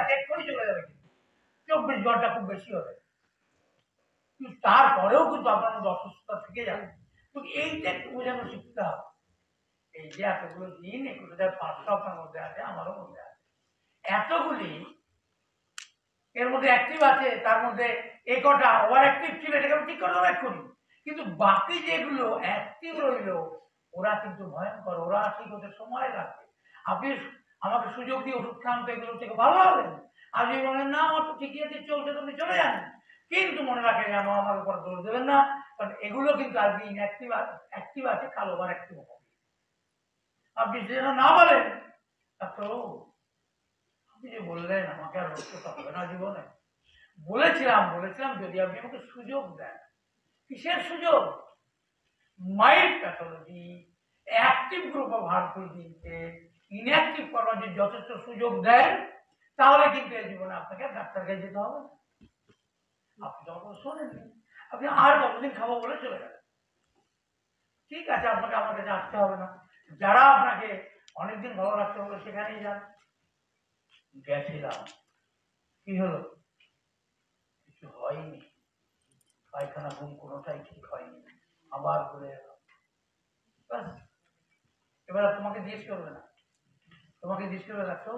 আছে, এক্ষুনি চলে যাবে, 24 ঘন্টা খুব বেশি হবে, কিন্তু তারপরেও কিন্তু আপনার মধ্যে অসুস্থতা থেকে যাবে। তো এইটা একটু বোঝানো শিখতে হবে। এই যে এতগুলো দিন 21,500 আপনার মধ্যে আছে, আমারও মধ্যে আছে, এতগুলি এর মধ্যে অ্যাক্টিভ আছে, তার মধ্যে এই কটা ওভার অ্যাক্টিভ ছিল, এটাকে ঠিক করে দেবো এক্ষুনি। কিন্তু বাকি যেগুলো অ্যাক্টিভ রইল, ওরা কিন্তু ভয়ঙ্কর, ওরা ঠিক হতে সময় লাগবে। আপনি আমাকে সুযোগ দিয়ে ওষুধ খান তো এগুলো থেকে ভালো হবেন। আপনি বলেন না আমার তো ঠিকই আছে, চলছে, তুমি চলে যান, কিন্তু মনে রাখেন আমার আমার উপর দোষ দেবেন না, কারণ এগুলো কিন্তু আজকে ইনঅ্যাক্টিভ অ্যাক্টিভ আছে, কাল ওভার অ্যাক্টিভ হবে। আপনি যেন না বলেন তো আপনি যে বললেন আমাকে আর রোগ করতে হবে না জীবনে, বলেছিলাম যদি আপনি আমাকে সুযোগ দেন। কিসের সুযোগ? Mild pathology, active group of harmful জিনকে ইনঅ্যাক্টিভ করার যে যথেষ্ট সুযোগ দেন, তাহলে কিন্তু এই জীবনে আপনাকে ডাক্তার কাছে যেতে হবে। আপনি তখন শোনেননি, আপনি আর কতদিন খাবো বলে চলে গেলেন। ঠিক আছে, আপনাকে আমার কাছে আসতে হবে না, যারা আপনাকে অনেকদিন ভালো রাখতে হবে সেখানেই যান। গেছিলাম, কি হলো? কিছু হয়নি, পায়খানা ঘুম কোনোটাই ঠিক হয়নি, আবার ঘুরে এলাম। এবার তোমাকে জিজ্ঞেস করবে না, তোমাকে জিজ্ঞেস করবে রাখো,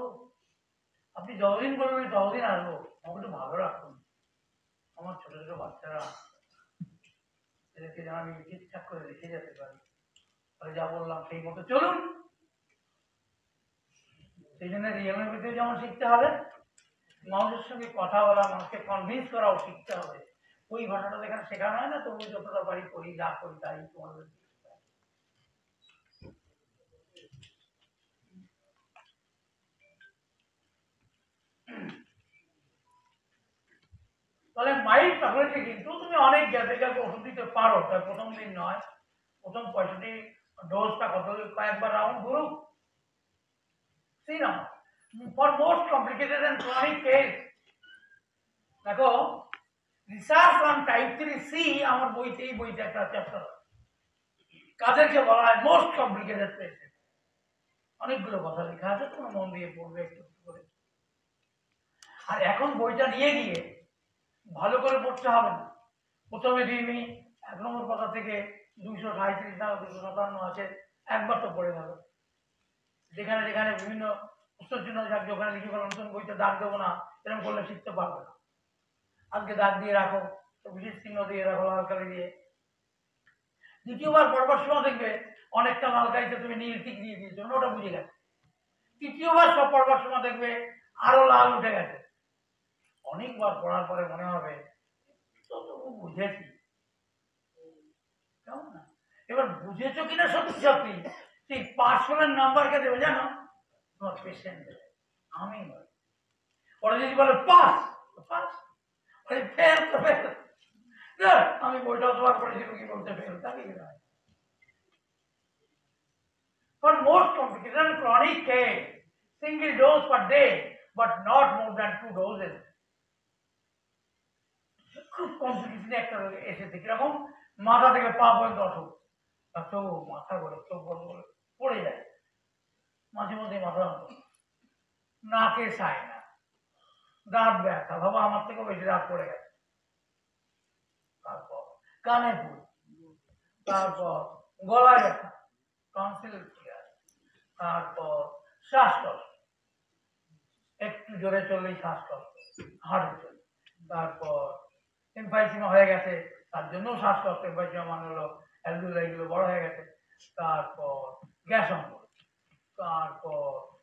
আপনি যতদিন বলবেন ততদিন আসবো, আমাকে একটু ভালো রাখুন, আমার ছোট ছোট বাচ্চারা, এদেরকে যেন আমি ঠিকঠাক করে রেখে যেতে পারি। তাহলে যা বললাম সেই মতো চলুন। সেই জন্য রিয়েলের ভিতরে যেমন শিখতে হবে, মানুষের সঙ্গে কথা বলা, মানুষকে কনভিন্স করাও শিখতে হবে। ওই ভাষাটা এখানে শেখানো হয় না, তবু যতটা বাড়ি করি, যা করি তাই তোমাদের। তাহলে মাইল্ড প্যাথোলজি কিন্তু তুমি অনেক গ্যাপে গ্যাপে ওষুধ দিতে পারো, তাই প্রথম দিন নয়, প্রথম 65 ডোজটা কত কয়েকবার রাউন্ড ঘুরুক। See now, for most complicated and chronic case, দেখো রিসার্চ অন টাইপ 3C আমার বইতে, এই বইতে একটা চ্যাপ্টার, কাদেরকে বলা হয় মোস্ট কমপ্লিকেটেড পেশেন্ট, অনেকগুলো কথা লেখা আছে, তোমরা মন দিয়ে পড়বে একটু করে। আর এখন বইটা নিয়ে গিয়ে ভালো করে পড়তে হবে না, প্রথমে তুমি 1 নম্বর পাতা থেকে 237 না 257 আছে, একবার তো পড়ে গেল। যেখানে যেখানে বিভিন্ন প্রশ্নচিহ্ন থাকবে ওখানে লিখে ফেলো, নতুন বইতে দাগ দেবো না, এরকম করলে শিখতে পারবে না। আজকে দাগ দিয়ে রাখো, বিশেষ চিহ্ন দিয়ে রাখো লাল কালি দিয়ে। দ্বিতীয়বার পড়বার সময় দেখবে অনেকটা লাল কালিতে তুমি নীল টিক দিয়ে দিয়েছো, ওটা বুঝে গেছে। তৃতীয়বার সব পড়বার সময় দেখবে আরো লাল উঠে গেছে। অনেকবার পড়ার পরে মনে হবে তো বুঝেছি, কেমন না? এবার বুঝেছো কিনা সত্যি সত্যি সেই পার্সোনাল নাম্বারকে দেবে জানো, তোমার পেশেন্ট দেবে, আমি নয়। ওরা যদি বলে পাস পাস, ফেল তো ফেল, আমি বইটা অতবার পড়েছি কি বলতে ফেল, তাকে কি নয়। For most complicated and chronic case, single dose per day, but not more than 2 doses. খুব কমপ্লিকেটেড একটা এসেছে, কিরকম মাথা থেকে পা পর্যন্ত অসুখ, তো মাথা বলে চোখ বলে পড়ে যায়, মাঝে মধ্যে মাথা নাকে সায় না, দাঁত ব্যথা, বাবা আমার থেকেও বেশি দাঁত পড়ে গেছে, তারপর কানে ফুল, তারপর গলায় ব্যথা, টনসিল, তারপর শ্বাসকষ্ট, একটু জোরে চললেই শ্বাসকষ্ট, হার্টের জন্য, তারপর এমফাইসিমা হয়ে গেছে, তার জন্য শ্বাসকষ্ট, এমফাইসিমা মানে হলো অ্যালভিওলাইগুলো বড় হয়ে গেছে, তারপর গ্যাস অম্বল, তারপর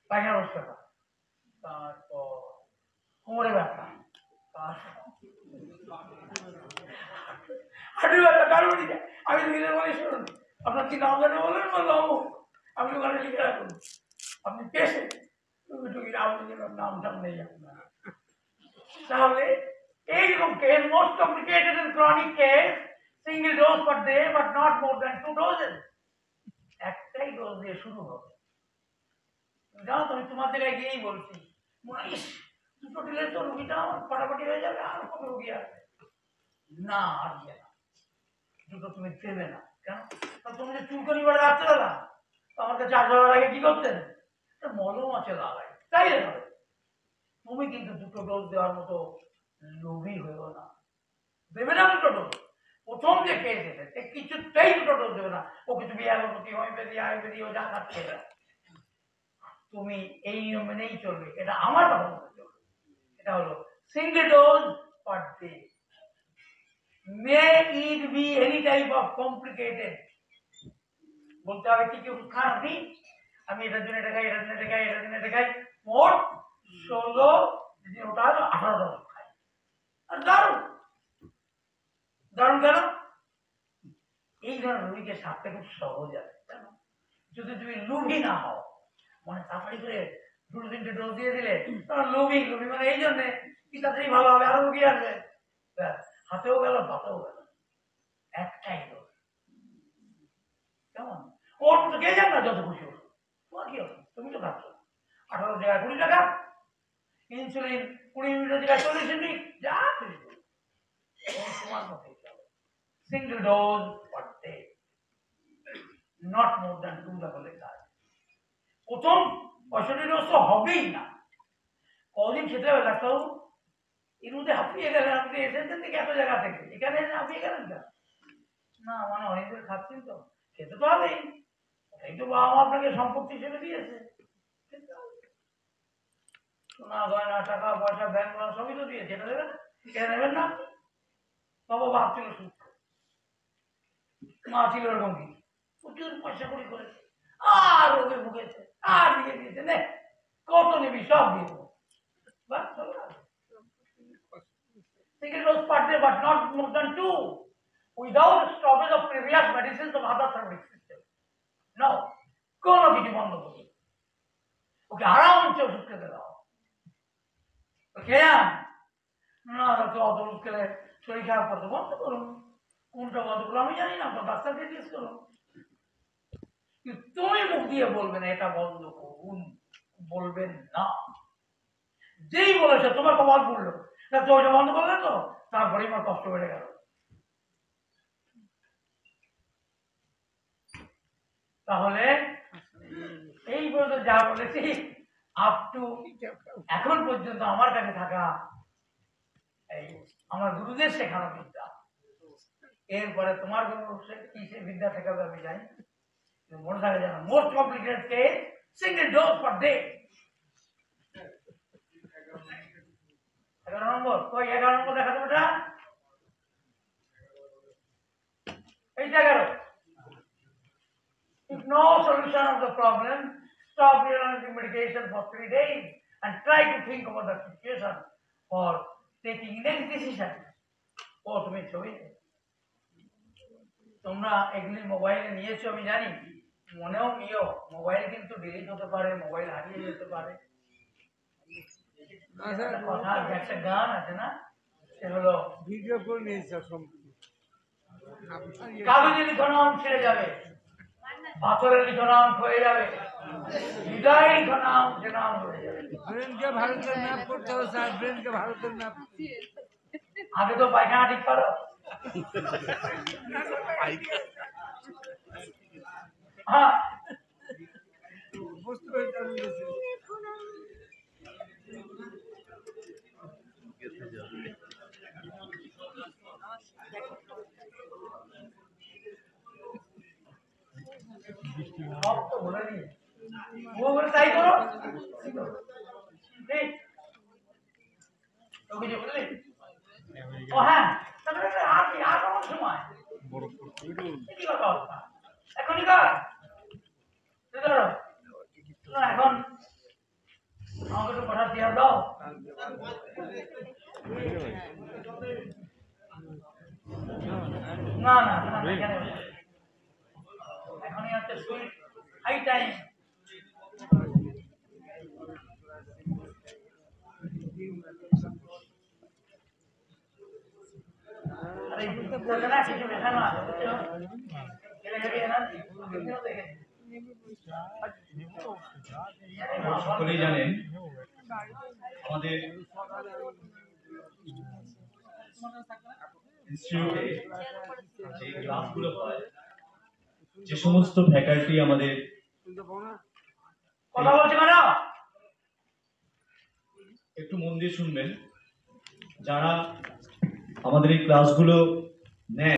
পায়খানা ব্যথা, তারপর কোমরে ব্যথা, হাঁটু ব্যথা, কারণই যায়। আমি লিখে বলি শুনুন, আপনার কি নাম জানে বলেন, বললো আপনি ওখানে লিখে রাখুন, আপনি পেশেন্ট, টুকি টুকি নাম টাম নেই আপনার। তাহলে এইরকম case, most complicated and chronic case, single dose per day but not more than 2 doses. একটাই ডোজ দিয়ে শুরু হবে। জানো তুমি তোমার জায়গায় গিয়েই বলছি, ইস 2টো দিলে তো রুগীটা আমার ফাটাফাটি হয়ে যাবে, আর কত রুগী আসবে না, আর দিয়ে না, 2টো তুমি দেবে না। কেন? তুমি যে চুলকনি বাড়ে রাত্রেবেলা আমার কাছে 4 আগে কি করতেন, মলম আছে লাগাই, তাই হবে। তুমি কিন্তু দুটো ডোজ দেওয়ার মতো লোভী হয়েও না, দেবে না দুটো ডোজ। প্রথম যে খেয়েছে সে কিছুতেই দুটো ডোজ দেবে না, ওকে তুমি অ্যালোপ্যাথি হোমিওপ্যাথি আয়ুর্বেদিক ও যা খাচ্ছে তুমি এই নিয়ম মেনেই চলবে, এটা আমার কথা মতো চলবে। এটা হলো single dose per day. May it be any type of complicated, বলতে হবে কি কি ওষুধ খান আপনি, আমি এটার জন্য এটা খাই, এটার জন্য এটা খাই, এটার জন্য এটা খাই, মোট 16 যদি ওটা হলো 18টা ওষুধ খাই। আর দারুণ দারুণ কেন? এই ধরনের রোগীকে সারতে খুব সহজ আছে জানো, যদি তুমি লোভী না হও, মানে তাড়াতাড়ি করে দুটো তিনটে ডোজ দিয়ে দিলে তোমার লোভী লোভী মানে এই জন্যে কি তাড়াতাড়ি ভালো হবে, আরো রোগী আসবে, হাতেও গেল পাতেও গেল, একটাই ডোজ। কেমন ওর তো খেয়ে যান না যত খুশি হলো, তোমার কি হবে, তুমি তো খাচ্ছ 18 জায়গায় 20 টাকা, ইনসুলিন 20 মিনিটের জায়গায় 40 মিনিট, যা খুশি করো তোমার মতোই চলো। Single dose per day, not more than 2 বলে কাজ। প্রথম 65 ডোজ তো হবেই না, কদিন খেতে হবে ডাক্তারবাবু, এর মধ্যে হাঁপিয়ে গেলেন আপনি, এসেছেন থেকে এত জায়গা থেকে, এখানে এসে হাঁপিয়ে গেলেন কেন? না মানে অনেকদিন খাচ্ছেন তো খেতে তো হবেই, ওটাই তো বাবা মা আপনাকে সম্পত্তি হিসেবে দিয়েছে, সোনা গয়না টাকা পয়সা ব্যাংক সবই তো দিয়েছে, এটা দেবেন কেন নেবেন না? বাবা বাপ ছিল সুখ, মা ছিল এরকম কি প্রচুর পয়সা করি করেছে, আর রোগে ভুগেছে, আর দিয়ে দিয়েছে, নে কত নিবি সব দিয়ে দেবো, single dose per day but not more than 2 without stoppage of previous medicines of other therapeutic system. No, কোনো কিছু বন্ধ করবে, ওকে আরামসে ওষুধ খেতে দাও, ওকে না তো অত ওষুধ খেলে শরীর খারাপ করতে বন্ধ করুন, কোনটা বন্ধ করুন আমি জানি না, তো ডাক্তারকে জিজ্ঞেস করুন। তুমি মুখ দিয়ে বলবে না এটা বন্ধ করুন, বলবেন না, যেই বলেছে তোমার কপাল পড়লো তো ওইটা বন্ধ করলে তো তারপরেই আমার কষ্ট বেড়ে গেল। তাহলে এই পর্যন্ত যা বলেছি আপ টু এখন পর্যন্ত আমার কাছে থাকা এই আমার গুরুদের শেখানো বিদ্যা, এরপরে তোমার গুরু কি সে বিদ্যা শেখাবে আমি জানি, মনে থাকে যেন most complicated case single dose per day. 11 নম্বর কই, 11 নম্বর দেখাতে বেটা, এই 11। If no solution of the problem, stop realizing medication for 3 days and try to think about the situation for taking next decision. ও তুমি ছবি তোমরা এগুলি মোবাইলে নিয়েছো আমি জানি, মনেও নিও, মোবাইল কিন্তু ডিলিট হতে পারে, মোবাইল হারিয়ে যেতে পারে। কথা একটা গান আছে না, সে হলো ভিডিও করে নিয়েছে, কাগজে লিখো নাম ছেড়ে যাবে, পাথরের লিখো নাম হয়ে যাবে, হৃদয় লিখো নাম সে নাম হয়ে যাবে। ব্রেনকে ভারতের ম্যাপ করতে হবে স্যার, ব্রেনকে ভারতের ম্যাপ। আগে তো পায়খানা ঠিক করো, হ্যাঁ বুঝতে পেরেছি। সব তো বলে দিই, ও বলে তাই করো, ঠিক তো কিছু বললি? ও হ্যাঁ, তাহলে আর কি আর কোন সময় কি কথা বলবা এখনই কর, এখন আমাকে একটু কথা দিয়ে দাও। না না না এখানে এখনই হচ্ছে সুইট হাই টাইম। আরে না কিছু মেশানো আছে সকলেই জানেন আমাদের ইনস্টিটিউটে যে ক্লাসগুলো হয়, যে সমস্ত ফ্যাকাল্টি আমাদের কথা বলছি কেন, একটু মন দিয়ে শুনবেন। যারা আমাদের এই ক্লাসগুলো নেয়